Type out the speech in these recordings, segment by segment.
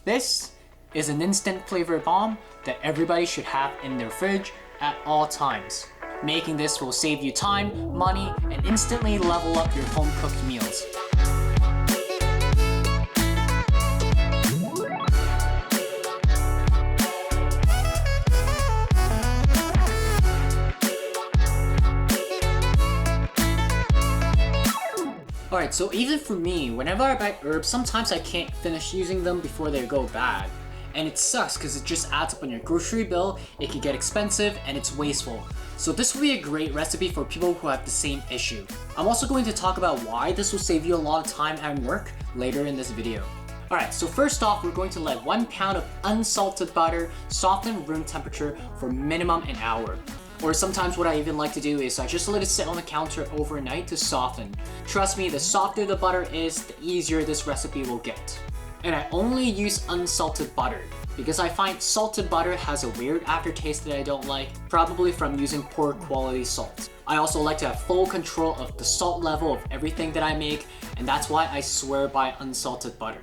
This is an instant flavor bomb that everybody should have in their fridge at all times. Making this will save you time, money, and instantly level up your home-cooked meals. Alright, so even for me, whenever I buy herbs, sometimes I can't finish using them before they go bad. And it sucks because it just adds up on your grocery bill, it can get expensive, and it's wasteful. So this will be a great recipe for people who have the same issue. I'm also going to talk about why this will save you a lot of time and work later in this video. Alright, so first off, we're going to let 1 pound of unsalted butter soften room temperature for minimum an hour. Or sometimes what I even like to do is I just let it sit on the counter overnight to soften. Trust me, the softer the butter is, the easier this recipe will get. And I only use unsalted butter because I find salted butter has a weird aftertaste that I don't like, probably from using poor quality salt. I also like to have full control of the salt level of everything that I make, and that's why I swear by unsalted butter.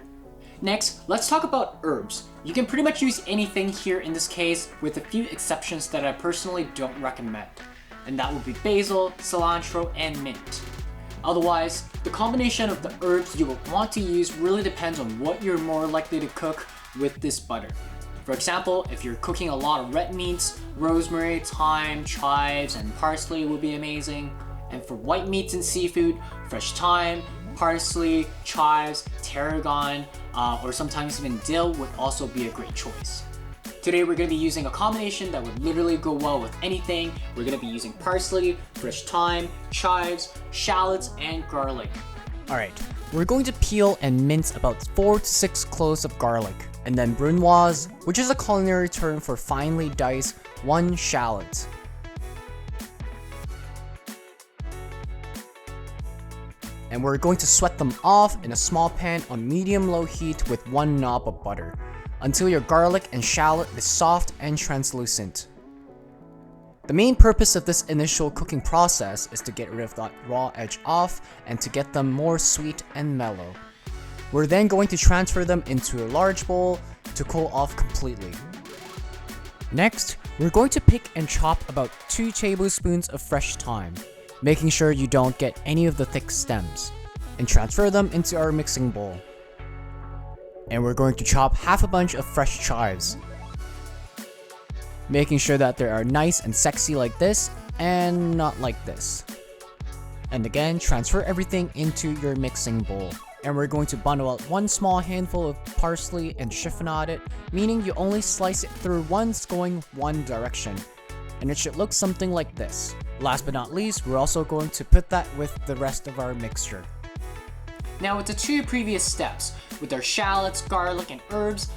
Next, let's talk about herbs. You can pretty much use anything here in this case, with a few exceptions that I personally don't recommend. And that would be basil, cilantro, and mint. Otherwise, the combination of the herbs you will want to use really depends on what you're more likely to cook with this butter. For example, if you're cooking a lot of red meats, rosemary, thyme, chives, and parsley will be amazing. And for white meats and seafood, fresh thyme, parsley, chives, tarragon, or sometimes even dill would also be a great choice. Today we're going to be using a combination that would literally go well with anything. We're going to be using parsley, fresh thyme, chives, shallots, and garlic. Alright, we're going to peel and mince about 4 to 6 cloves of garlic, and then brunoised, which is a culinary term for finely diced 1 shallot. And we're going to sweat them off in a small pan on medium-low heat with 1 knob of butter, until your garlic and shallot is soft and translucent. The main purpose of this initial cooking process is to get rid of that raw edge off and to get them more sweet and mellow. We're then going to transfer them into a large bowl to cool off completely. Next, we're going to pick and chop about 2 tablespoons of fresh thyme, making sure you don't get any of the thick stems, and transfer them into our mixing bowl. And we're going to chop half a bunch of fresh chives, making sure that they are nice and sexy like this and not like this. And again, transfer everything into your mixing bowl. And we're going to bundle out 1 small handful of parsley and chiffonade it, meaning you only slice it through once going one direction. And it should look something like this. Last but not least, we're also going to put that with the rest of our mixture. Now with the 2 previous steps, with our shallots, garlic, and herbs,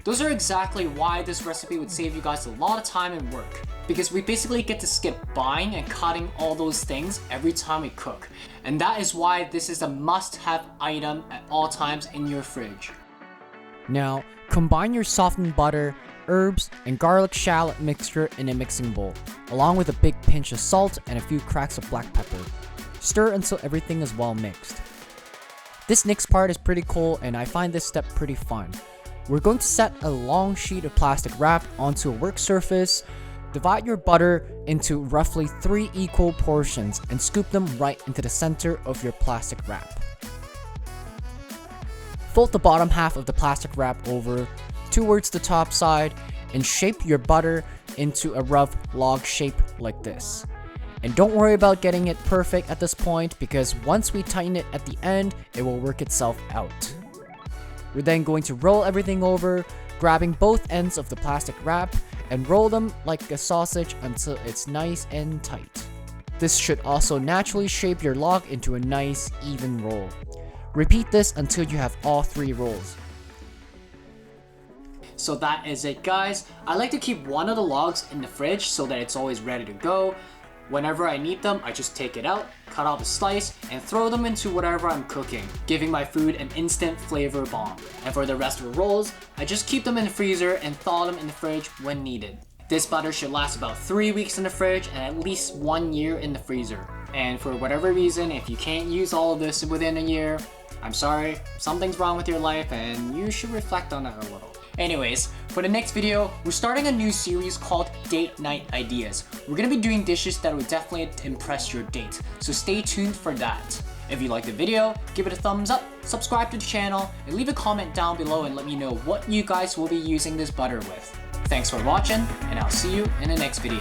those are exactly why this recipe would save you guys a lot of time and work. Because we basically get to skip buying and cutting all those things every time we cook. And that is why this is a must-have item at all times in your fridge. Now, combine your softened butter, herbs, and garlic shallot mixture in a mixing bowl, along with a big pinch of salt and a few cracks of black pepper. Stir until everything is well mixed. This next part is pretty cool and I find this step pretty fun. We're going to set a long sheet of plastic wrap onto a work surface, divide your butter into roughly 3 equal portions and scoop them right into the center of your plastic wrap. Fold the bottom half of the plastic wrap over towards the top side and shape your butter into a rough log shape like this. And don't worry about getting it perfect at this point because once we tighten it at the end, it will work itself out. We're then going to roll everything over, grabbing both ends of the plastic wrap and roll them like a sausage until it's nice and tight. This should also naturally shape your log into a nice even roll. Repeat this until you have all 3 rolls. So that is it guys. I like to keep one of the logs in the fridge so that it's always ready to go. Whenever I need them, I just take it out, cut off a slice, and throw them into whatever I'm cooking, giving my food an instant flavor bomb. And for the rest of the rolls, I just keep them in the freezer and thaw them in the fridge when needed. This butter should last about 3 weeks in the fridge and at least 1 year in the freezer. And for whatever reason, if you can't use all of this within a year, I'm sorry, something's wrong with your life and you should reflect on that a little. Anyways, for the next video, we're starting a new series called Date Night Ideas. We're gonna be doing dishes that will definitely impress your date, so stay tuned for that. If you like the video, give it a thumbs up, subscribe to the channel, and leave a comment down below and let me know what you guys will be using this butter with. Thanks for watching, and I'll see you in the next video.